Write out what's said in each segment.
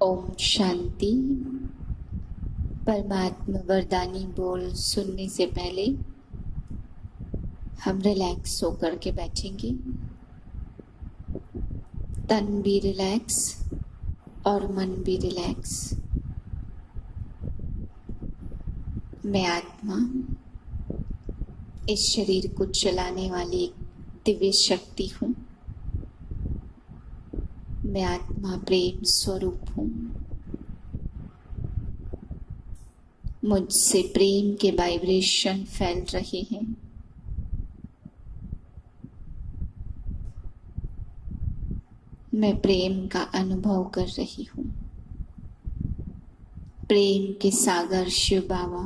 ओम शांति। परमात्मा वरदानी बोल सुनने से पहले हम रिलैक्स होकर के बैठेंगे। तन भी रिलैक्स और मन भी रिलैक्स। मैं आत्मा इस शरीर को चलाने वाली एक दिव्य शक्ति हूँ। मैं आत्मा प्रेम स्वरूप हूँ। मुझसे प्रेम के वाइब्रेशन फैल रहे हैं। मैं प्रेम का अनुभव कर रही हूँ। प्रेम के सागर शिव बाबा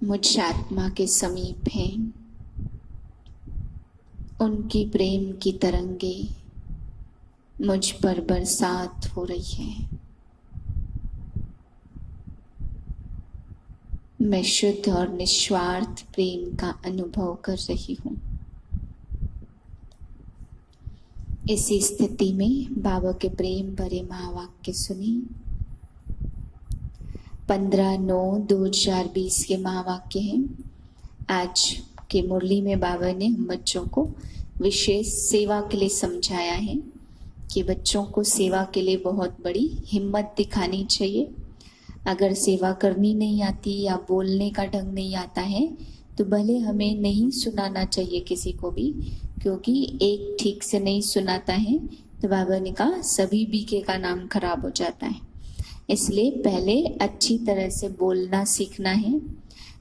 मुझ आत्मा के समीप हैं। उनकी प्रेम की तरंगे मुझ पर बरसात हो रही है। मैं शुद्ध और निस्वार्थ प्रेम का अनुभव कर रही हूँ। इसी स्थिति में बाबा के प्रेम भरे महावाक्य सुनी। 15/9/2020 के महावाक्य हैं। आज के मुरली में बाबा ने हम बच्चों को विशेष सेवा के लिए समझाया है कि बच्चों को सेवा के लिए बहुत बड़ी हिम्मत दिखानी चाहिए। अगर सेवा करनी नहीं आती या बोलने का ढंग नहीं आता है तो भले हमें नहीं सुनाना चाहिए किसी को भी, क्योंकि एक ठीक से नहीं सुनाता है तो बाबा ने कहा सभी बीके का नाम खराब हो जाता है। इसलिए पहले अच्छी तरह से बोलना सीखना है।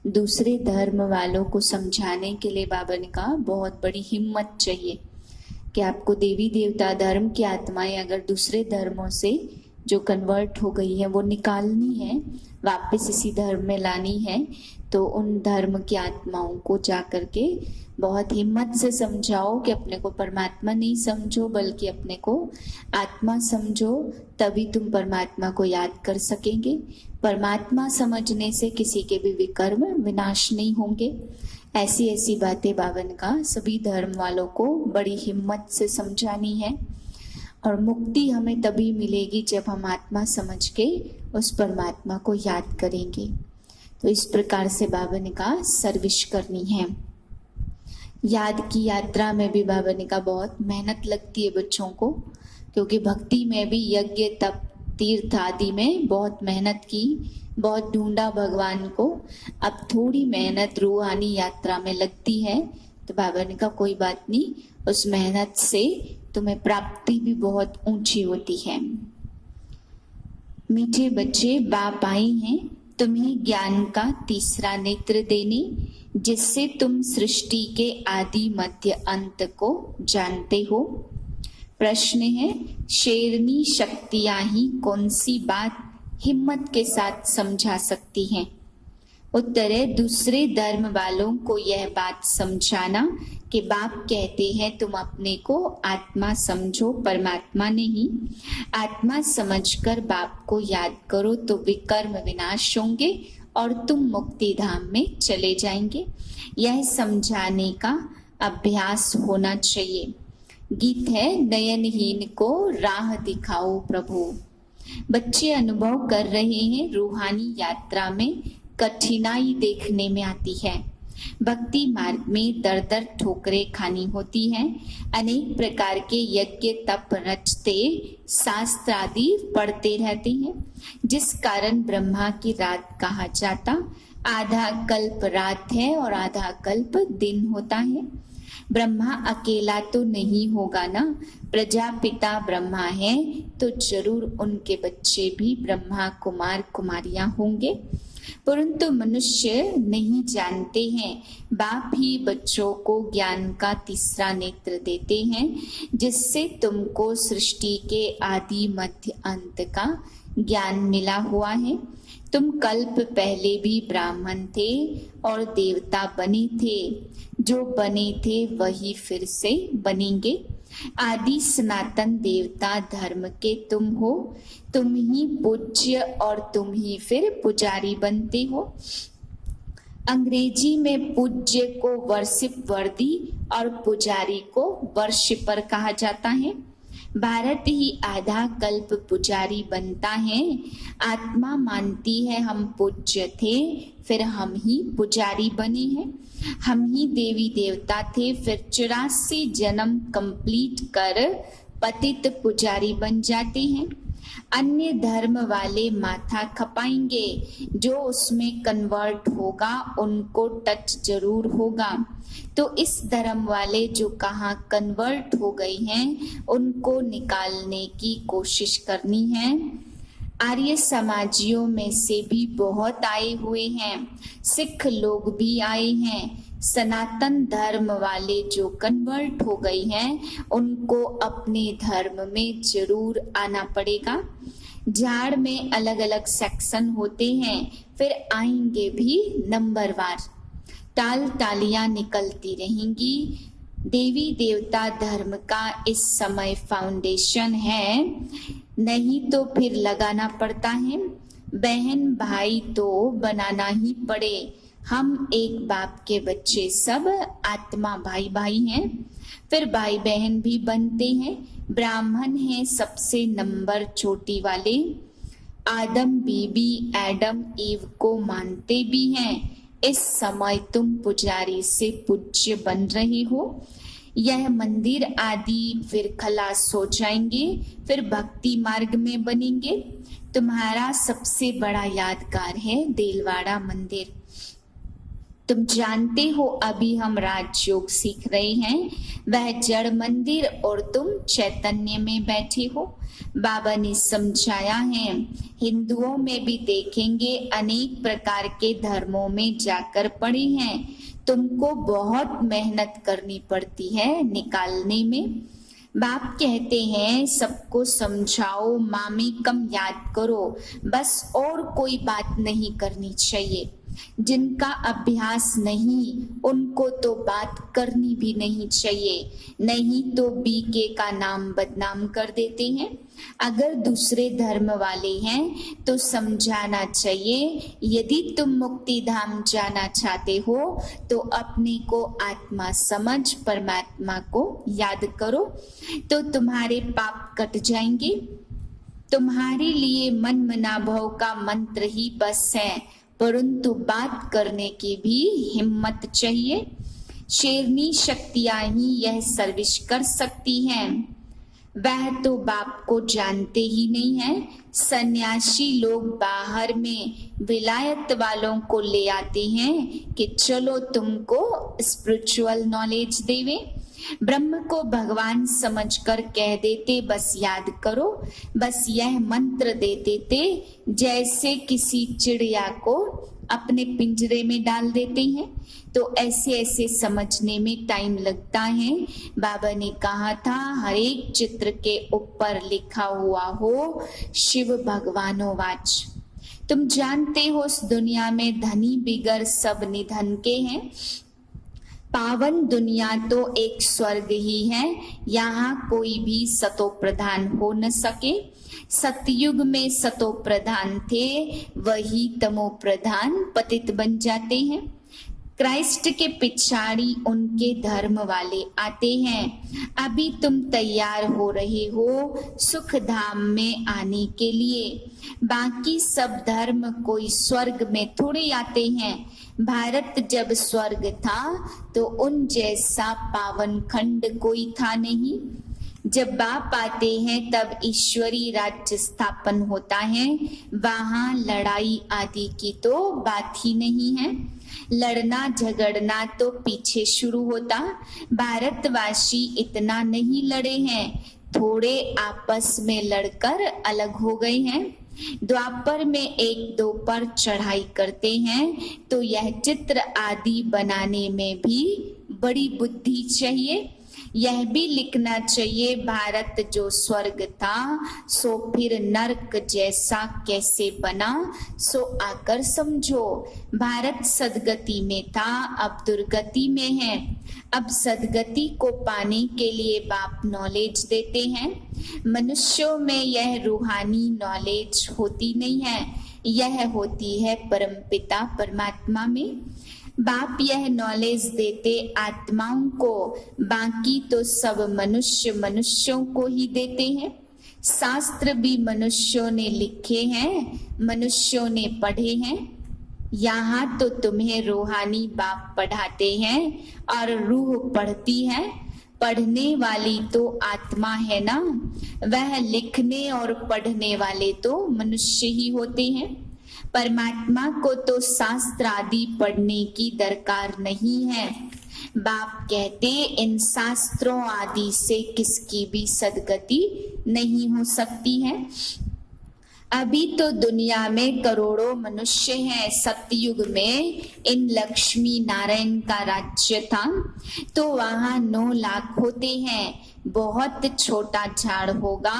दूसरे धर्म वालों को समझाने के लिए बाबा ने कहा बहुत बड़ी हिम्मत चाहिए कि आपको देवी देवता धर्म की आत्माएं अगर दूसरे धर्मों से जो कन्वर्ट हो गई है वो निकालनी है, वापस इसी धर्म में लानी है, तो उन धर्म की आत्माओं को जा करके बहुत हिम्मत से समझाओ कि अपने को परमात्मा नहीं समझो बल्कि अपने को आत्मा समझो, तभी तुम परमात्मा को याद कर सकेंगे। परमात्मा समझने से किसी के भी विकर्म विनाश नहीं होंगे। ऐसी ऐसी बातें बाबा ने कहा सभी धर्म वालों को बड़ी हिम्मत से समझानी है। और मुक्ति हमें तभी मिलेगी जब हम आत्मा समझ के उस परमात्मा को याद करेंगे। तो इस प्रकार से बाबा ने कहा सर्विस करनी है। याद की यात्रा में भी बाबा ने कहा बहुत मेहनत लगती है बच्चों को, क्योंकि भक्ति में भी यज्ञ तप तीर्थ आदि में बहुत मेहनत की, बहुत ढूंढा भगवान को। अब थोड़ी मेहनत रूहानी यात्रा में लगती है तो बाबा ने कहा कोई बात नहीं, उस मेहनत से तुम्हें प्राप्ति भी बहुत ऊंची होती है। मीठे बच्चे बाप आई हैं तुम्हें ज्ञान का तीसरा नेत्र देने, जिससे तुम सृष्टि के आदि मध्य अंत को जानते हो। प्रश्न है शेरनी शक्तियां ही कौन सी बात हिम्मत के साथ समझा सकती हैं? उत्तर है दूसरे धर्म वालों को यह बात समझाना कि बाप कहते हैं तुम अपने को आत्मा समझो, परमात्मा नहीं। आत्मा समझकर बाप को याद करो तो विकर्म विनाश होंगे और तुम मुक्ति धाम में चले जाएंगे। यह समझाने का अभ्यास होना चाहिए। गीत है नयनहीन को राह दिखाओ प्रभु। बच्चे अनुभव कर रहे हैं रूहानी यात्रा में कठिनाई देखने में आती है। भक्ति मार्ग में दर दर ठोकरें खानी होती हैं। अनेक प्रकार के यज्ञ तप रचते शास्त्र आदि पढ़ते रहते हैं, जिस कारण ब्रह्मा की रात कहा जाता। आधा कल्प रात है और आधा कल्प दिन होता है। ब्रह्मा अकेला तो नहीं होगा ना, प्रजापिता ब्रह्मा है तो जरूर उनके बच्चे भी ब्रह्मा कुमार कुमारियां होंगे, परंतु मनुष्य नहीं जानते हैं। बाप ही बच्चों को ज्ञान का तीसरा नेत्र देते हैं, जिससे तुमको सृष्टि के आदि मध्य अंत का ज्ञान मिला हुआ है। तुम कल्प पहले भी ब्राह्मण थे और देवता बने थे, जो बने थे वही फिर से बनेंगे। आदि सनातन देवता धर्म के तुम हो, तुम ही पूज्य और तुम ही फिर पुजारी बनते हो। अंग्रेजी में पूज्य को वर्शिप वर्दी और पुजारी को वर्शिपर कहा जाता है। भारत ही आधा कल्प पुजारी बनता है। आत्मा मानती है हम पूज्य थे, फिर हम ही पुजारी बने हैं। हम ही देवी देवता थे, फिर 84 जन्म कंप्लीट कर पतित पुजारी बन जाते हैं। अन्य धर्म वाले माथा खपाएंगे, जो उसमें कन्वर्ट होगा उनको टच जरूर होगा। तो इस धर्म वाले जो कहाँ कन्वर्ट हो गए हैं उनको निकालने की कोशिश करनी है। आर्य समाजियों में से भी बहुत आए हुए हैं, सिख लोग भी आए हैं। सनातन धर्म वाले जो कन्वर्ट हो गए हैं उनको अपने धर्म में जरूर आना पड़ेगा। झाड़ में अलग अलग सेक्शन होते हैं, फिर आएंगे भी नंबरवार। ताल तालियां निकलती रहेंगी। देवी देवता धर्म का इस समय फाउंडेशन है, नहीं तो फिर लगाना पड़ता है। बहन भाई तो बनाना ही पड़े। हम एक बाप के बच्चे सब आत्मा भाई भाई हैं, फिर भाई बहन भी बनते हैं। ब्राह्मण हैं सबसे नंबर चोटी वाले। आदम बीबी एडम ईव को मानते भी हैं। इस समय तुम पुजारी से पूज्य बन रहे हो। यह मंदिर आदि फिर खलास हो जाएंगे, फिर भक्ति मार्ग में बनेंगे। तुम्हारा सबसे बड़ा यादगार है देलवाड़ा मंदिर। तुम जानते हो अभी हम राजयोग सीख रहे हैं, वह जड़ मंदिर और तुम चैतन्य में बैठे हो। बाबा ने समझाया है। हिंदुओं में भी देखेंगे अनेक प्रकार के धर्मों में जाकर पड़े हैं। तुमको बहुत मेहनत करनी पड़ती है निकालने में। बाप कहते हैं सबको समझाओ, मामी कम याद करो, बस और कोई बात नहीं करनी चाहिए। जिनका अभ्यास नहीं उनको तो बात करनी भी नहीं चाहिए, नहीं तो बीके का नाम बदनाम कर देते हैं। अगर दूसरे धर्म वाले हैं तो समझाना चाहिए, यदि तुम मुक्ति धाम जाना चाहते हो तो अपने को आत्मा समझ परमात्मा को याद करो, तो तुम्हारे पाप कट जाएंगे। तुम्हारे लिए मन मना भव का मंत्र ही बस है, परंतु बात करने की भी हिम्मत चाहिए। शेरनी शक्तियां ही यह सर्विस कर सकती हैं। वह तो बाप को जानते ही नहीं है। सन्यासी लोग बाहर में विलायत वालों को ले आते हैं कि चलो तुमको स्पिरिचुअल नॉलेज देवे। ब्रह्म को भगवान समझकर कह देते बस याद करो, बस यह मंत्र दे देते, जैसे किसी चिड़िया को अपने पिंजरे में डाल देते हैं। तो ऐसे ऐसे समझने में टाइम लगता है। बाबा ने कहा था हर एक चित्र के ऊपर लिखा हुआ हो शिव भगवानो वाच। तुम जानते हो इस दुनिया में धनी बिगर सब निधन के हैं। पावन दुनिया तो एक स्वर्ग ही है, यहाँ कोई भी सतो प्रधान हो न सके। सतयुग में सतो प्रधान थे, वही तमो प्रधान पतित बन जाते हैं। क्राइस्ट के पिछाड़ी उनके धर्म वाले आते हैं। अभी तुम तैयार हो रहे हो सुख धाम में आने के लिए। बाकी सब धर्म कोई स्वर्ग में थोड़े आते हैं। भारत जब स्वर्ग था तो उन जैसा पावन खंड कोई था नहीं। जब बाप आते हैं तब ईश्वरी राज्य स्थापन होता है। वहां लड़ाई आदि की तो बात ही नहीं है। लड़ना झगड़ना तो पीछे शुरू होता। भारतवासी इतना नहीं लड़े हैं, थोड़े आपस में लड़कर अलग हो गए हैं। द्वापर में एक दो पर चढ़ाई करते हैं, तो यह चित्र आदि बनाने में भी बड़ी बुद्धि चाहिए। यह भी लिखना चाहिए भारत जो स्वर्ग था सो फिर नरक जैसा कैसे बना, सो आकर समझो। भारत सदगति में था, अब दुर्गति में है। अब सदगति को पाने के लिए बाप नॉलेज देते हैं। मनुष्यों में यह रूहानी नॉलेज होती नहीं है, यह होती है परमपिता परमात्मा में। बाप यह नॉलेज देते आत्माओं को, बाकी तो सब मनुष्य मनुष्यों को ही देते हैं। शास्त्र भी मनुष्यों ने लिखे हैं, मनुष्यों ने पढ़े हैं। यहाँ तो तुम्हें रूहानी बाप पढ़ाते हैं और रूह पढ़ती है। पढ़ने वाली तो आत्मा है ना, वह लिखने और पढ़ने वाले तो मनुष्य ही होते हैं। परमात्मा को तो शास्त्र आदि पढ़ने की दरकार नहीं है। बाप कहते इन शास्त्रों आदि से किसकी भी सदगति नहीं हो सकती है। अभी तो दुनिया में करोड़ों मनुष्य हैं। सतयुग में इन लक्ष्मी नारायण का राज्य था तो वहां 9 लाख होते हैं। बहुत छोटा झाड़ होगा।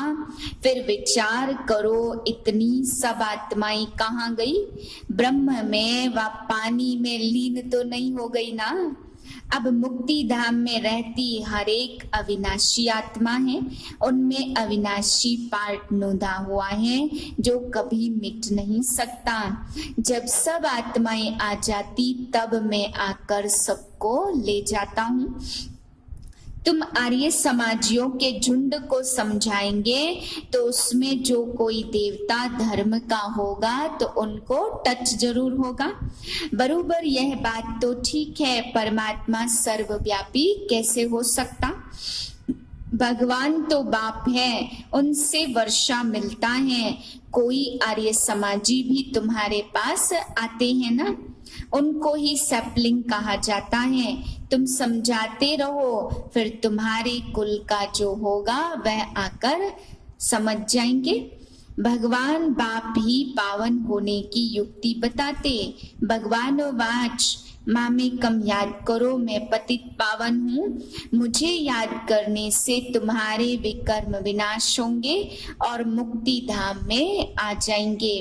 फिर विचार करो इतनी सब आत्माएं कहाँ गई? ब्रह्म में व पानी में लीन तो नहीं हो गई ना। अब मुक्ति धाम में रहती हर एक अविनाशी आत्मा है, उनमें अविनाशी पार्ट नुदा हुआ है जो कभी मिट नहीं सकता। जब सब आत्माएं आ जाती तब मैं आकर सबको ले जाता हूँ। तुम आर्य समाजियों के झुंड को समझाएंगे तो उसमें जो कोई देवता धर्म का होगा तो उनको टच जरूर होगा। बरोबर यह बात तो ठीक है, परमात्मा सर्वव्यापी कैसे हो सकता? भगवान तो बाप है, उनसे वर्षा मिलता है। कोई आर्य समाजी भी तुम्हारे पास आते हैं ना, उनको ही सैपलिंग कहा जाता है। तुम समझाते रहो, फिर तुम्हारे कुल का जो होगा वह आकर समझ जाएंगे। भगवान बाप ही पावन होने की युक्ति बताते। भगवान वाच मामेकम याद करो, मैं पतित पावन हूँ। मुझे याद करने से तुम्हारे विकर्म विनाश होंगे और मुक्ति धाम में आ जाएंगे।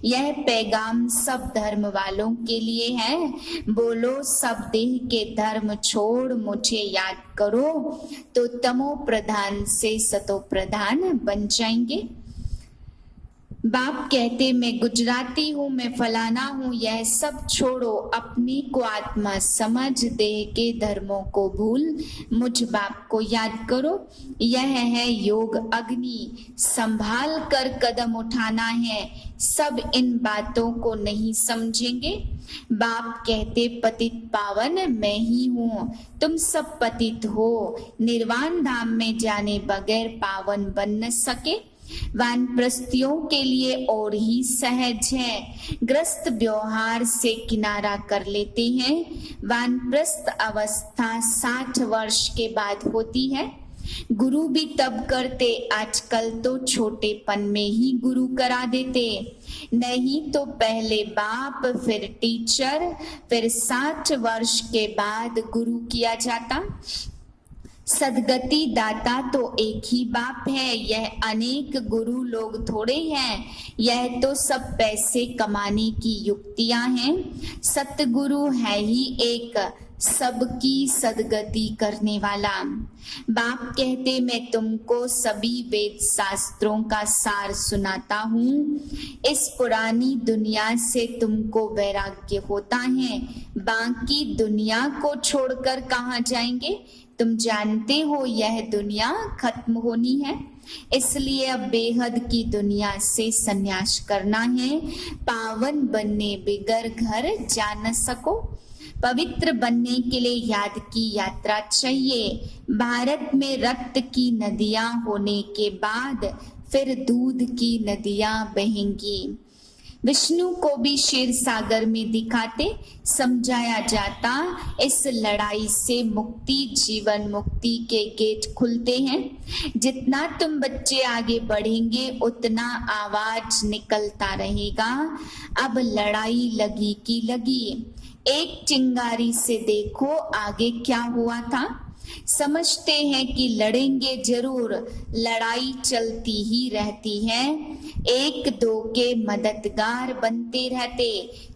यह पैगाम सब धर्म वालों के लिए है। बोलो सब देह के धर्म छोड़ मुझे याद करो तो तमो प्रधान से सतो प्रधान बन जाएंगे। बाप कहते मैं गुजराती हूँ, मैं फलाना हूँ, यह सब छोड़ो, अपने को आत्मा समझ, देह के धर्मों को भूल मुझ बाप को याद करो। यह है योग अग्नि, संभाल कर कदम उठाना है। सब इन बातों को नहीं समझेंगे। बाप कहते पतित पावन मैं ही हूँ, तुम सब पतित हो। निर्वाण धाम में जाने बगैर पावन बन न सके। वानप्रस्थियों के लिए और ही सहज है, ग्रस्त व्यवहार से किनारा कर लेते हैं। वानप्रस्थ अवस्था 60 वर्ष के बाद होती है। गुरु भी तब करते, आजकल तो छोटेपन में ही गुरु करा देते। नहीं तो पहले बाप, फिर टीचर, फिर 60 वर्ष के बाद गुरु किया जाता। सदगति दाता तो एक ही बाप है, यह अनेक गुरु लोग थोड़े हैं। यह तो सब पैसे कमाने की युक्तियां हैं। सतगुरु है ही एक, सबकी सदगति करने वाला। बाप कहते मैं तुमको सभी वेद शास्त्रों का सार सुनाता हूँ। इस पुरानी दुनिया से तुमको वैराग्य होता है, बाकी दुनिया को छोड़कर कहाँ जाएंगे? तुम जानते हो यह दुनिया खत्म होनी है, इसलिए अब बेहद की दुनिया से संन्यास करना है। पावन बनने बिगर घर जा न सको। पवित्र बनने के लिए याद की यात्रा चाहिए। भारत में रक्त की नदियां होने के बाद फिर दूध की नदियां बहेंगी। विष्णु को भी क्षीर सागर में दिखाते, समझाया जाता इस लड़ाई से मुक्ति, जीवन मुक्ति के गेट खुलते हैं। जितना तुम बच्चे आगे बढ़ेंगे उतना आवाज निकलता रहेगा, अब लड़ाई लगी की लगी। एक चिंगारी से देखो आगे क्या हुआ था। समझते हैं कि लड़ेंगे जरूर, लड़ाई चलती ही रहती है। एक दो के मददगार बनते रहते।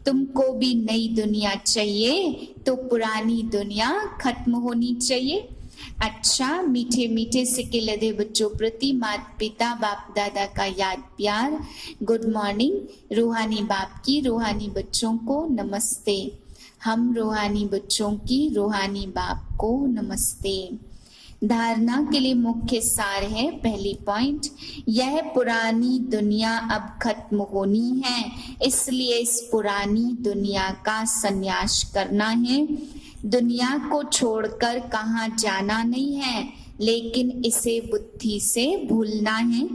तुमको भी नई दुनिया चाहिए तो पुरानी दुनिया खत्म होनी चाहिए। अच्छा, मीठे मीठे सिक्के लदे बच्चों प्रति माता पिता बाप दादा का याद प्यार। Good morning. रूहानी बाप की रूहानी बच्चों को नमस्ते। हम रूहानी बच्चों की रूहानी बाप को नमस्ते। धारणा के लिए मुख्य सार है, पहली पॉइंट, यह पुरानी दुनिया अब खत्म होनी है, इसलिए इस पुरानी दुनिया का संन्यास करना है। दुनिया को छोड़कर कहाँ जाना नहीं है, लेकिन इसे बुद्धि से भूलना है।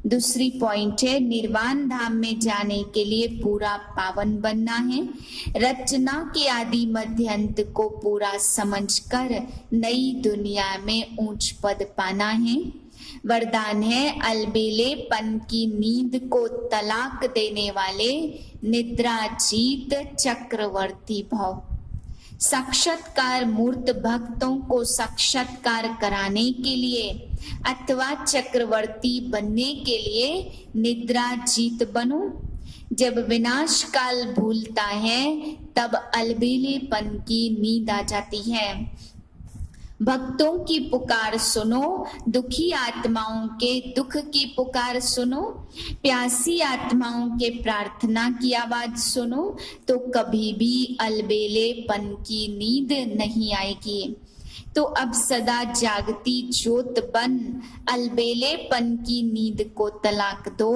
दूसरी पॉइंट है, निर्वाण धाम में जाने के लिए पूरा पावन बनना है। रचना के आदि मध्य अंत को पूरा समझकर नई दुनिया में ऊंच पद पाना है। वरदान है, अलबेलेपन की नींद को तलाक देने वाले निद्राजीत चक्रवर्ती भव। साक्षात्कार मूर्त भक्तों को साक्षात्कार कराने के लिए अथवा चक्रवर्ती बनने के लिए निद्रा जीत बनो। जब विनाश काल भूलता है तब अलबेलेपन की नींद आ जाती है। भक्तों की पुकार सुनो, दुखी आत्माओं के दुख की पुकार सुनो, प्यासी आत्माओं के प्रार्थना की आवाज सुनो, तो कभी भी अलबेलेपन की नींद नहीं आएगी। तो अब सदा जागती ज्योत बन अलबेलेपन की नींद को तलाक दो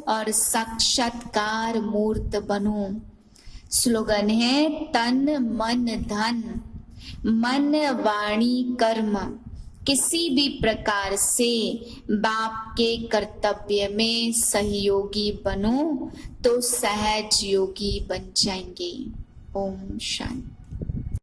और साक्षात्कार मूर्त बनो। स्लोगन है, तन मन धन, मन वाणी कर्म किसी भी प्रकार से बाप के कर्तव्य में सहयोगी बनो तो सहज योगी बन जाएंगे। ओम शांति।